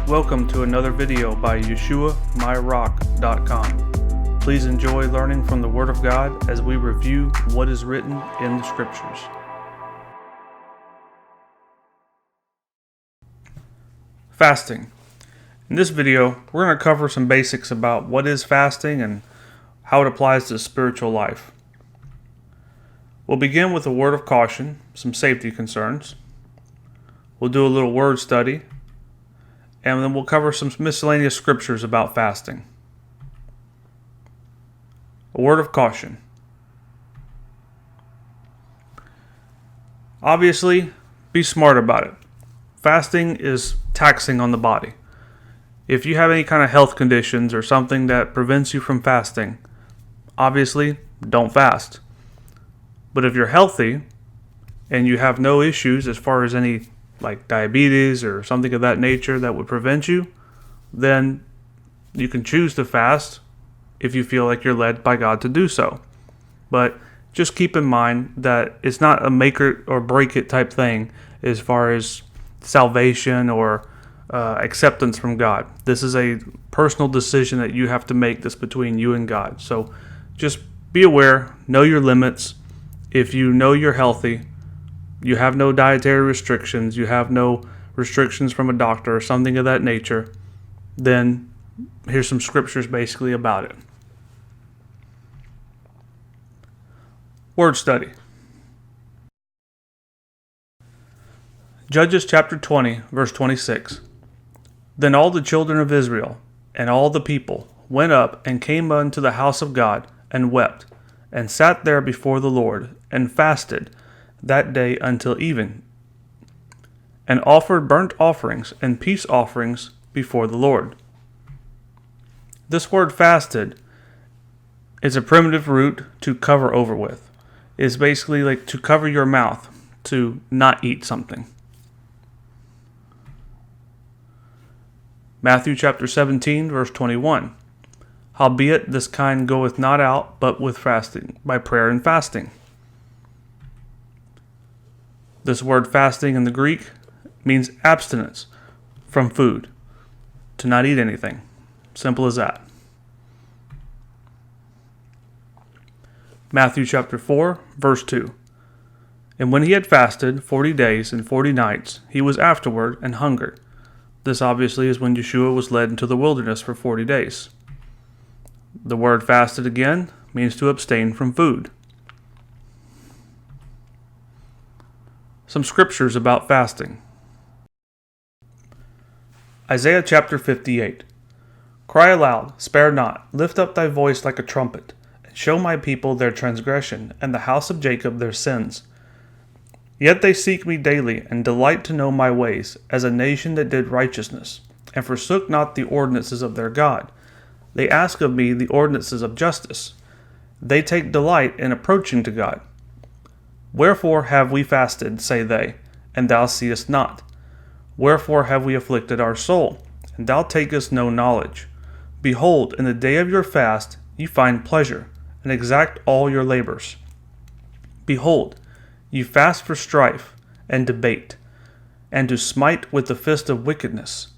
Welcome to another video by YeshuaMyRock.com. Please enjoy learning from the Word of God as we review what is written in the Scriptures. Fasting. In this video, we're going to cover some basics about what is fasting and how it applies to spiritual life. We'll begin with a word of caution, some safety concerns. We'll do a little word study, and then we'll cover some miscellaneous scriptures about fasting. A word of caution. Obviously, be smart about it. Fasting is taxing on the body. If you have any kind of health conditions or something that prevents you from fasting, obviously, don't fast. But if you're healthy and you have no issues as far as any like diabetes or something of that nature that would prevent you, then you can choose to fast if you feel like you're led by God to do so. But just keep in mind that it's not a make it or break it type thing as far as salvation or acceptance from God. This is a personal decision that you have to make that's between you and God. So just be aware, know your limits. If you know you're healthy, you have no dietary restrictions, you have no restrictions from a doctor or something of that nature, then here's some scriptures basically about it. Word study. Judges chapter 20, verse 26. Then all the children of Israel and all the people went up and came unto the house of God and wept, and sat there before the Lord, and fasted that day until even, and offered burnt offerings and peace offerings before the Lord. This word fasted is a primitive root to cover over with. It's basically like to cover your mouth, to not eat something. Matthew chapter 17, verse 21. Howbeit this kind goeth not out, but with fasting, by prayer and fasting. This word fasting in the Greek means abstinence from food, to not eat anything. Simple as that. Matthew chapter 4, verse 2. And when he had fasted 40 days and 40 nights, he was afterward and hungered. This obviously is when Yeshua was led into the wilderness for 40 days. The word fasted again means to abstain from food. Some scriptures about fasting. Isaiah chapter 58. Cry aloud, spare not, lift up thy voice like a trumpet, and show my people their transgression, and the house of Jacob their sins. Yet they seek me daily, and delight to know my ways, as a nation that did righteousness, and forsook not the ordinances of their God. They ask of me the ordinances of justice. They take delight in approaching to God. Wherefore have we fasted, say they, and thou seest not? Wherefore have we afflicted our soul, and thou takest no knowledge? Behold, in the day of your fast ye find pleasure, and exact all your labors. Behold, ye fast for strife, and debate, and to smite with the fist of wickedness.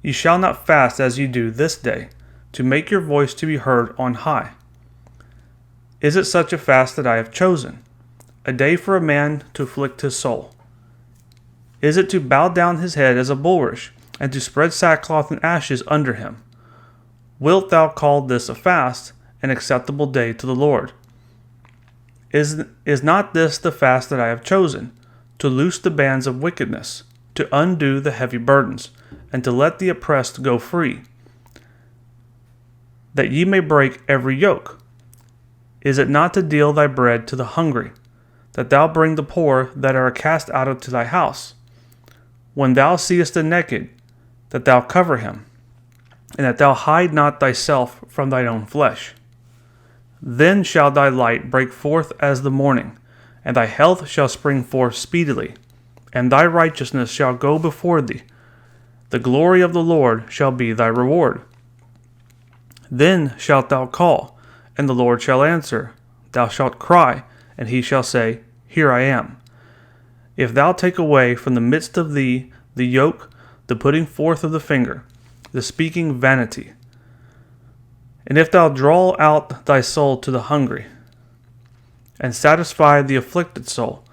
Ye shall not fast as ye do this day, to make your voice to be heard on high. Is it such a fast that I have chosen? A day for a man to afflict his soul? Is it to bow down his head as a bulrush, and to spread sackcloth and ashes under him? Wilt thou call this a fast, an acceptable day to the Lord? Is not this the fast that I have chosen, to loose the bands of wickedness, to undo the heavy burdens, and to let the oppressed go free, that ye may break every yoke? Is it not to deal thy bread to the hungry, that thou bring the poor that are cast out of to thy house? When thou seest the naked, that thou cover him, and that thou hide not thyself from thine own flesh. Then shall thy light break forth as the morning, and thy health shall spring forth speedily, and thy righteousness shall go before thee. The glory of the Lord shall be thy reward. Then shalt thou call, and the Lord shall answer. Thou shalt cry, and he shall say, Here I am. If thou take away from the midst of thee the yoke, the putting forth of the finger, the speaking vanity. And if thou draw out thy soul to the hungry, and satisfy the afflicted soul,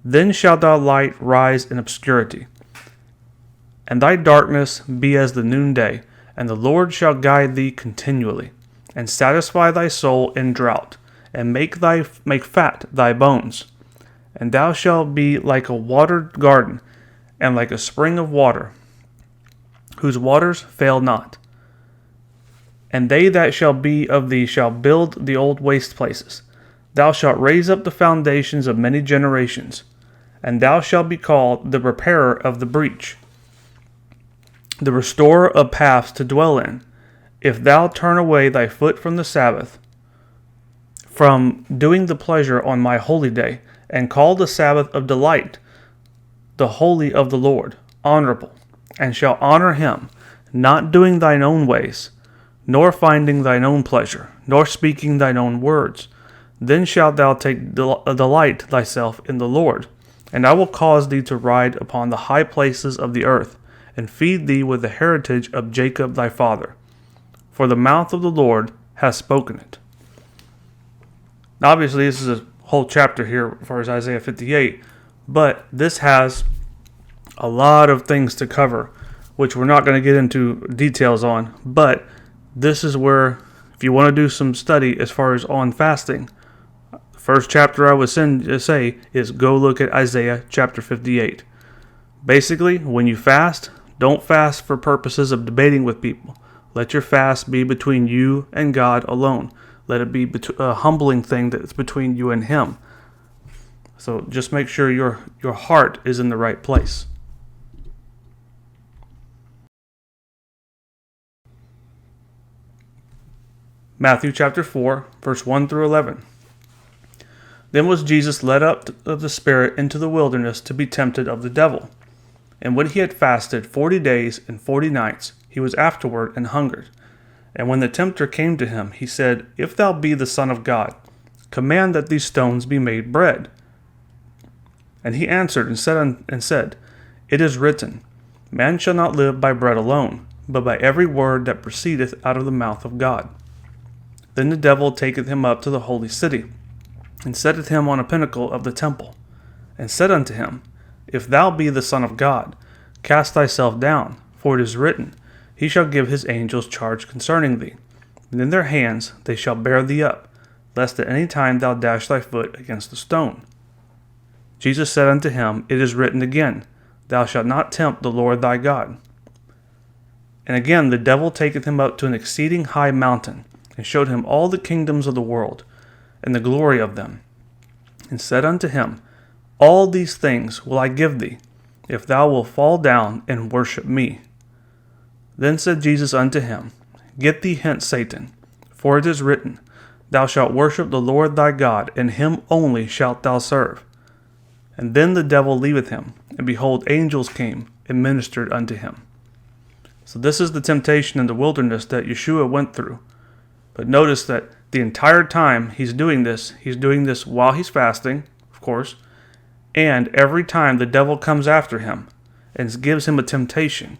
then shall thy light rise in obscurity, and thy darkness be as the noonday, and the Lord shall guide thee continually, and satisfy thy soul in drought, and make fat thy bones. And thou shalt be like a watered garden, and like a spring of water, whose waters fail not. And they that shall be of thee shall build the old waste places. Thou shalt raise up the foundations of many generations, and thou shalt be called the repairer of the breach, the restorer of paths to dwell in. If thou turn away thy foot from the Sabbath, from doing the pleasure on my holy day, and call the Sabbath of delight, the holy of the Lord, honorable, and shall honor him, not doing thine own ways, nor finding thine own pleasure, nor speaking thine own words, then shalt thou take delight thyself in the Lord, and I will cause thee to ride upon the high places of the earth, and feed thee with the heritage of Jacob thy father. For the mouth of the Lord has spoken it. Now, obviously, this is a whole chapter here as far as Isaiah 58, but this has a lot of things to cover, which we're not going to get into details on, but this is where, if you want to do some study as far as on fasting, the first chapter I would say is go look at Isaiah chapter 58. Basically, when you fast, don't fast for purposes of debating with people. Let your fast be between you and God alone. Let it be a humbling thing that's between you and Him. So just make sure your heart is in the right place. Matthew chapter 4, verse 1 through 11. Then was Jesus led up of the Spirit into the wilderness to be tempted of the devil. And when he had fasted 40 days and 40 nights, he was afterward and hungered. And when the tempter came to him, he said, If thou be the Son of God, command that these stones be made bread. And he answered and said, It is written, Man shall not live by bread alone, but by every word that proceedeth out of the mouth of God. Then the devil taketh him up to the holy city, and setteth him on a pinnacle of the temple, and said unto him, If thou be the Son of God, cast thyself down, for it is written, He shall give his angels charge concerning thee, and in their hands they shall bear thee up, lest at any time thou dash thy foot against a stone. Jesus said unto him, It is written again, Thou shalt not tempt the Lord thy God. And again the devil taketh him up to an exceeding high mountain, and showed him all the kingdoms of the world, and the glory of them, and said unto him, All these things will I give thee, if thou wilt fall down and worship me. Then said Jesus unto him, Get thee hence, Satan, for it is written, Thou shalt worship the Lord thy God, and him only shalt thou serve. And then the devil leaveth him, and behold, angels came and ministered unto him. So this is the temptation in the wilderness that Yeshua went through. But notice that the entire time he's doing this while he's fasting, of course, and every time the devil comes after him and gives him a temptation,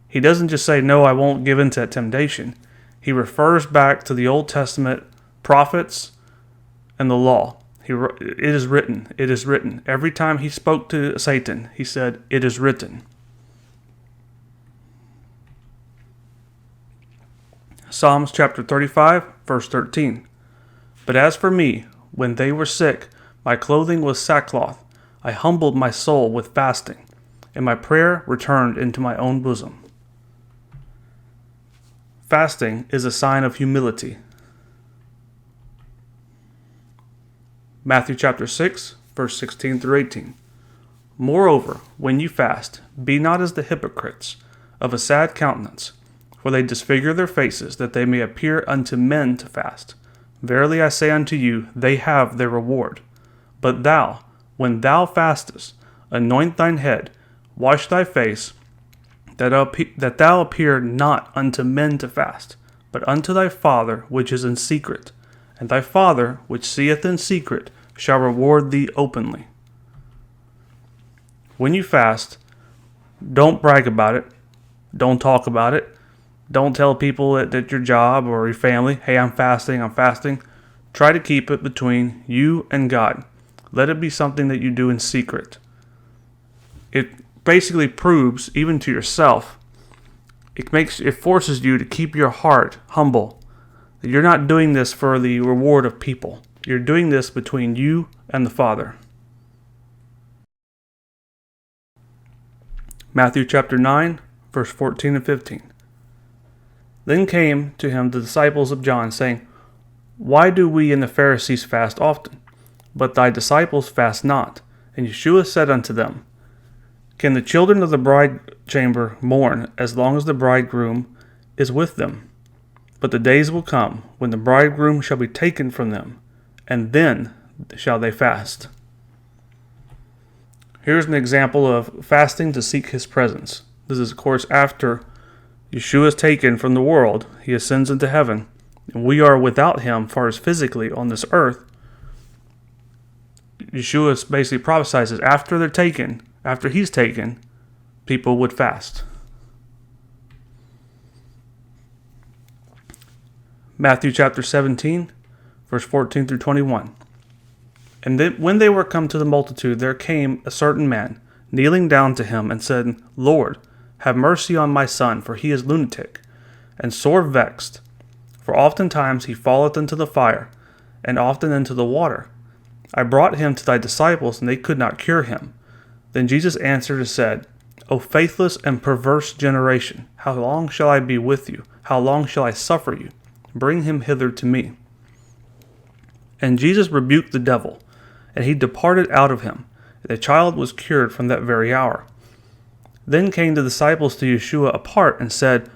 he doesn't just say, No, I won't give in to that temptation. He refers back to the Old Testament prophets and the law. It is written, it is written. Every time he spoke to Satan, he said, It is written. Psalms chapter 35, verse 13. But as for me, when they were sick, my clothing was sackcloth. I humbled my soul with fasting, and my prayer returned into my own bosom. Fasting is a sign of humility. Matthew chapter 6, verse 16 through 18. Moreover, when you fast, be not as the hypocrites, of a sad countenance, for they disfigure their faces, that they may appear unto men to fast. Verily I say unto you, they have their reward. But thou, when thou fastest, anoint thine head, wash thy face, that thou appear not unto men to fast, but unto thy Father which is in secret. And thy Father, which seeth in secret, shall reward thee openly. When you fast, Don't brag about it. Don't talk about it. Don't tell people at your job or your family, hey, I'm fasting. Try to keep it between you and God. Let it be something that you do in secret. It basically proves, even to yourself, it forces you to keep your heart humble. That you're not doing this for the reward of people. You're doing this between you and the Father. Matthew chapter 9, verse 14 and 15. Then came to him the disciples of John, saying, Why do we and the Pharisees fast often, but thy disciples fast not? And Yeshua said unto them, Can the children of the bride chamber mourn as long as the bridegroom is with them? But the days will come when the bridegroom shall be taken from them, and then shall they fast. Here's an example of fasting to seek his presence. This is, of course, after Yeshua is taken from the world. He ascends into heaven, and we are without him as far as physically on this earth. Yeshua basically prophesies after he's taken, people would fast. Matthew chapter 17, verse 14 through 21. And then, when they were come to the multitude, there came a certain man, kneeling down to him, and said, Lord, have mercy on my son, for he is lunatic, and sore vexed. For oftentimes he falleth into the fire, and often into the water. I brought him to thy disciples, and they could not cure him. Then Jesus answered and said, O faithless and perverse generation, how long shall I be with you? How long shall I suffer you? Bring him hither to me. And Jesus rebuked the devil, and he departed out of him. The child was cured from that very hour. Then came the disciples to Yeshua apart, and said,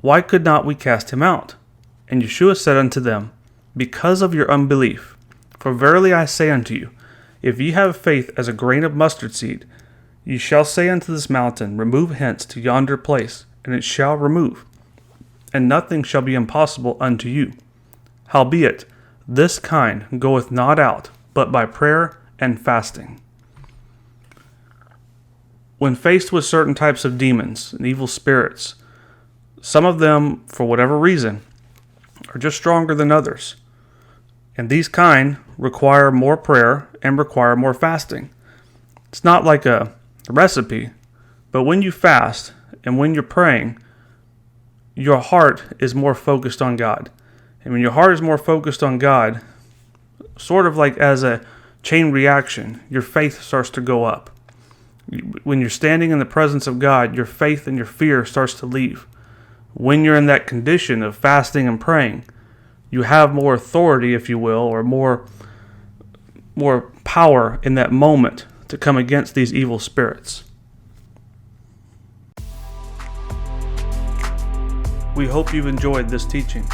Why could not we cast him out? And Yeshua said unto them, Because of your unbelief. For verily I say unto you, if ye have faith as a grain of mustard seed, ye shall say unto this mountain, Remove hence to yonder place, and it shall remove, and nothing shall be impossible unto you. Howbeit, this kind goeth not out, but by prayer and fasting. When faced with certain types of demons and evil spirits, some of them, for whatever reason, are just stronger than others. And these kind require more prayer and require more fasting. It's not like a recipe, but when you fast and when you're praying, your heart is more focused on God. And when your heart is more focused on God, sort of like as a chain reaction, your faith starts to go up. When you're standing in the presence of God, your faith and your fear starts to leave. When you're in that condition of fasting and praying, you have more authority, if you will, or more power in that moment to come against these evil spirits. We hope you've enjoyed this teaching.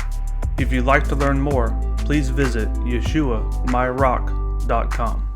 If you'd like to learn more, please visit YeshuaMyRock.com.